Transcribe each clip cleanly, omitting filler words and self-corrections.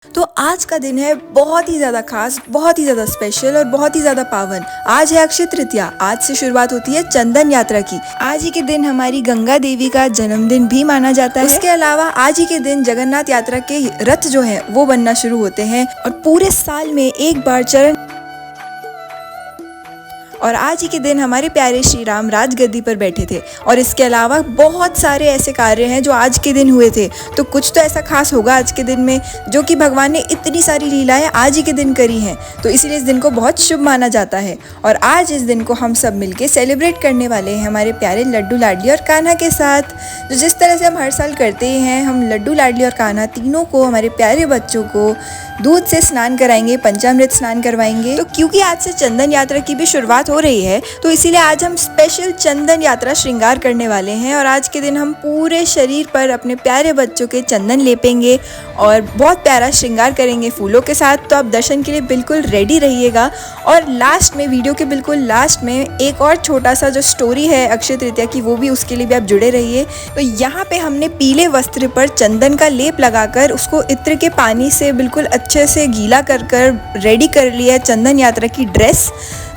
तो आज का दिन है बहुत ही ज़्यादा खास, बहुत ही ज़्यादा स्पेशल और बहुत ही ज़्यादा पावन। आज है अक्षय तृतीया। आज से शुरुआत होती है चंदन यात्रा की। आज ही के दिन हमारी गंगा देवी का जन्मदिन भी माना जाता है। इसके अलावा आज ही के दिन जगन्नाथ यात्रा के रथ जो है वो बनना शुरू होते हैं और पूरे साल में एक बार चरण। और आज ही के दिन हमारे प्यारे श्री राम राजगद्दी पर बैठे थे। और इसके अलावा बहुत सारे ऐसे कार्य हैं जो आज के दिन हुए थे। तो कुछ तो ऐसा खास होगा आज के दिन में जो कि भगवान ने इतनी सारी लीलाएं आज ही के दिन करी हैं, तो इसीलिए इस दिन को बहुत शुभ माना जाता है। और आज इस दिन को हम सब मिलके सेलिब्रेट करने वाले हैं हमारे प्यारे लड्डू लाडली और कान्हा के साथ। तो जिस तरह से हम हर साल करते हैं, हम लड्डू लाडली और कान्हा तीनों को, हमारे प्यारे बच्चों को दूध से स्नान कराएंगे, पंचामृत स्नान करवाएंगे। तो क्योंकि आज से चंदन यात्रा की भी शुरुआत हो रही है, तो इसीलिए आज हम स्पेशल चंदन यात्रा श्रृंगार करने वाले हैं। और आज के दिन हम पूरे शरीर पर अपने प्यारे बच्चों के चंदन लेपेंगे और बहुत प्यारा श्रृंगार करेंगे फूलों के साथ। तो आप दर्शन के लिए बिल्कुल रेडी रहिएगा। और लास्ट में, वीडियो के बिल्कुल लास्ट में, एक और छोटा सा जो स्टोरी है अक्षय तृतीया की, वो भी, उसके लिए भी आप जुड़े रहिए। तो यहाँ पे हमने पीले वस्त्र पर चंदन का लेप लगाकर उसको इत्र के पानी से बिल्कुल अच्छे से गीला कर रेडी कर लिया है चंदन यात्रा की ड्रेस।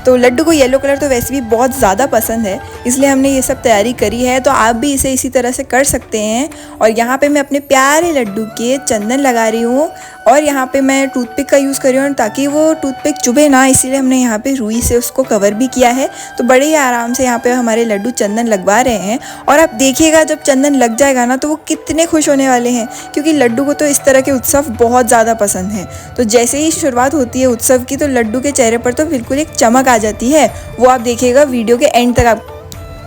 तो लड्डू को येलो कलर तो वैसे भी बहुत ज़्यादा पसंद है, इसलिए हमने ये सब तैयारी करी है। तो आप भी इसे इसी तरह से कर सकते हैं। और यहाँ पे मैं अपने प्यारे लड्डू के चंदन लगा रही हूँ और यहाँ पे मैं टूथपिक का यूज़ कर रही हूँ ताकि वो टूथपिक चुभे ना, इसीलिए हमने यहाँ पे रुई से उसको कवर भी किया है। तो बड़े ही आराम से यहाँ पे हमारे लड्डू चंदन लगवा रहे हैं। और आप देखिएगा जब चंदन लग जाएगा ना, तो वो कितने खुश होने वाले हैं, क्योंकि लड्डू को तो इस तरह के उत्सव बहुत ज़्यादा पसंद है। तो जैसे ही शुरुआत होती है उत्सव की, तो लड्डू के चेहरे पर तो बिल्कुल एक चमक आ जाती है। वो आप देखिएगा वीडियो के एंड तक। आप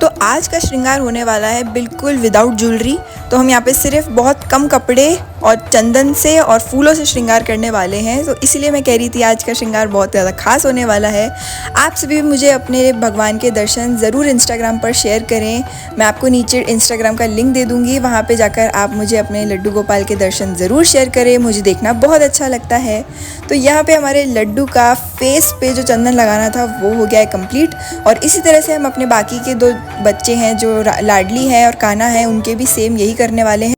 तो आज का श्रृंगार होने वाला है बिल्कुल विदाउट ज्वेलरी। तो हम यहाँ पे सिर्फ बहुत कम कपड़े और चंदन से और फूलों से श्रृंगार करने वाले हैं। तो इसीलिए मैं कह रही थी आज का श्रृंगार बहुत ज़्यादा खास होने वाला है। आप सभी भी मुझे अपने भगवान के दर्शन ज़रूर इंस्टाग्राम पर शेयर करें। मैं आपको नीचे इंस्टाग्राम का लिंक दे दूँगी, वहाँ पे जाकर आप मुझे अपने लड्डू गोपाल के दर्शन ज़रूर शेयर करें। मुझे देखना बहुत अच्छा लगता है। तो यहाँ पे हमारे लड्डू का फेस पे जो चंदन लगाना था वो हो गया है कंप्लीट। और इसी तरह से हम अपने बाकी के दो बच्चे हैं जो लाडली है और कान्हा है, उनके भी सेम यही करने वाले हैं।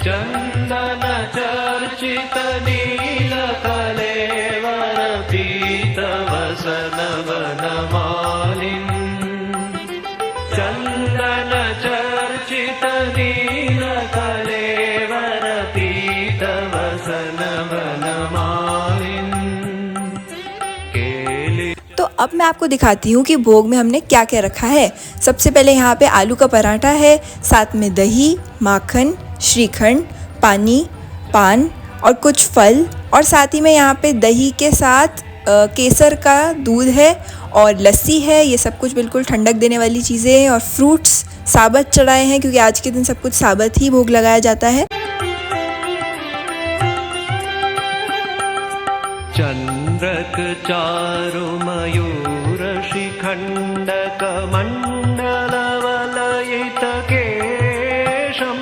चंदन चर्चित नील कलेवर पीत वसन वनमालिन। चंदन चर्चित नील कलेवर पीत वसन वनमालिन। तो अब मैं आपको दिखाती हूँ कि भोग में हमने क्या क्या रखा है। सबसे पहले यहाँ पे आलू का पराठा है, साथ में दही, माखन, श्रीखंड, पानी, पान और कुछ फल। और साथ ही में यहाँ पे दही के साथ केसर का दूध है और लस्सी है। ये सब कुछ बिल्कुल ठंडक देने वाली चीज़ें हैं। और फ्रूट्स साबत चढ़ाए हैं, क्योंकि आज के दिन सब कुछ साबत ही भोग लगाया जाता है। चंद्रक चारु मयूर शिखंडक मंडल वलयित केशम।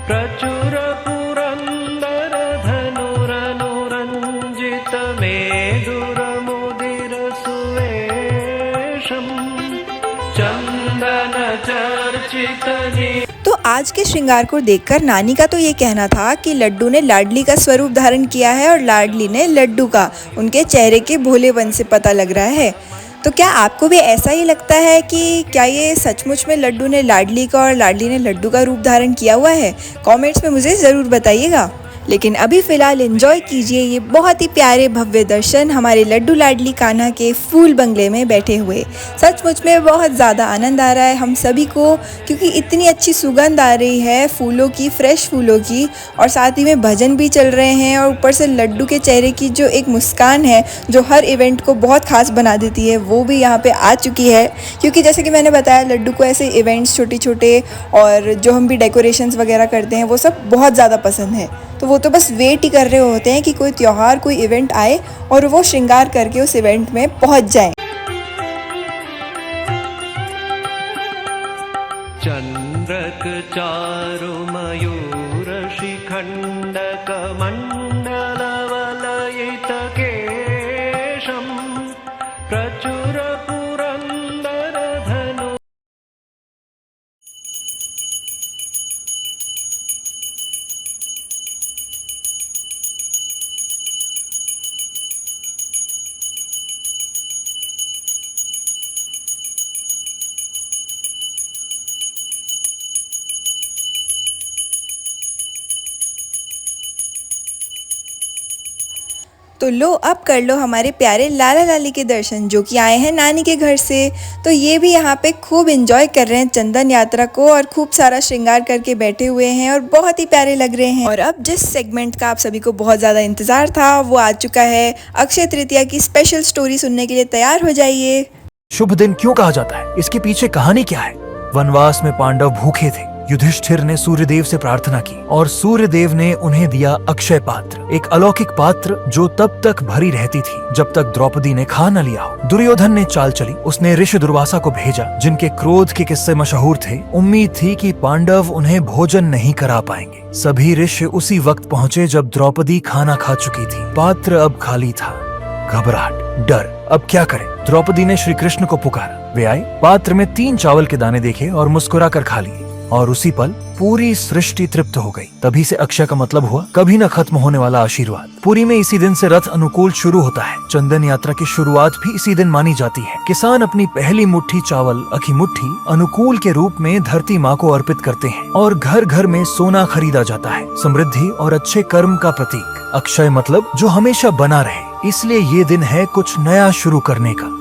प्रचुर पुरंदर धनुरनुरंजित मेदुर मुदिर सुवेशम। चंदन चर्चित। तो आज के श्रृंगार को देखकर नानी का तो ये कहना था कि लड्डू ने लाडली का स्वरूप धारण किया है और लाडली ने लड्डू का। उनके चेहरे के भोलेपन से पता लग रहा है। तो क्या आपको भी ऐसा ही लगता है कि क्या ये सचमुच में लड्डू ने लाडली का और लाडली ने लड्डू का रूप धारण किया हुआ है? कमेंट्स में मुझे ज़रूर बताइएगा। लेकिन अभी फ़िलहाल एंजॉय कीजिए ये बहुत ही प्यारे भव्य दर्शन हमारे लड्डू लाडली कान्हा के फूल बंगले में बैठे हुए। सचमुच में बहुत ज़्यादा आनंद आ रहा है हम सभी को, क्योंकि इतनी अच्छी सुगंध आ रही है फूलों की, फ्रेश फूलों की। और साथ ही में भजन भी चल रहे हैं और ऊपर से लड्डू के चेहरे की जो एक मुस्कान है जो हर इवेंट को बहुत खास बना देती है, वो भी यहाँ पे आ चुकी है। क्योंकि जैसे कि मैंने बताया, लड्डू को ऐसे इवेंट्स छोटे छोटे और जो हम भी डेकोरेशंस वगैरह करते हैं वो सब बहुत ज़्यादा पसंद है। तो वो तो बस वेट ही कर रहे होते हैं कि कोई त्यौहार, कोई इवेंट आए और वो श्रृंगार करके उस इवेंट में पहुंच जाएं। चंद्रक चारु मयूर शिखंडक मंडल वलयित केशम। प्रचुर पुरंदर धनु। तो लो अब कर लो हमारे प्यारे लाला लाली के दर्शन, जो कि आए हैं नानी के घर से। तो ये भी यहाँ पे खूब एंजॉय कर रहे हैं चंदन यात्रा को और खूब सारा श्रृंगार करके बैठे हुए हैं और बहुत ही प्यारे लग रहे हैं। और अब जिस सेगमेंट का आप सभी को बहुत ज़्यादा इंतज़ार था वो आ चुका है। अक्षय तृतीया की स्पेशल स्टोरी सुनने के लिए तैयार हो जाइए। शुभ दिन क्यों कहा जाता है, इसके पीछे कहानी क्या है? वनवास में पांडव भूखे थे। युधिष्ठिर ने सूर्यदेव से प्रार्थना की और सूर्यदेव ने उन्हें दिया अक्षय पात्र, एक अलौकिक पात्र जो तब तक भरी रहती थी जब तक द्रौपदी ने खा न लिया हो। दुर्योधन ने चाल चली, उसने ऋषि दुर्वासा को भेजा जिनके क्रोध के किस्से मशहूर थे। उम्मीद थी कि पांडव उन्हें भोजन नहीं करा पाएंगे। सभी ऋषि उसी वक्त पहुँचे जब द्रौपदी खाना खा चुकी थी। पात्र अब खाली था। घबराहट, डर, अब क्या करें? द्रौपदी ने श्री कृष्ण को पुकारा। वे आए, पात्र में 3 चावल के दाने देखे और मुस्कुरा कर खा लिए और उसी पल पूरी सृष्टि तृप्त हो गई। तभी से अक्षय का मतलब हुआ कभी न खत्म होने वाला आशीर्वाद। पुरी में इसी दिन से रथ अनुकूल शुरू होता है। चंदन यात्रा की शुरुआत भी इसी दिन मानी जाती है। किसान अपनी पहली मुट्ठी चावल, अखी मुट्ठी, अनुकूल के रूप में धरती माँ को अर्पित करते हैं और घर घर में सोना खरीदा जाता है, समृद्धि और अच्छे कर्म का प्रतीक। अक्षय मतलब जो हमेशा बना रहे, इसलिए ये दिन है कुछ नया शुरू करने का।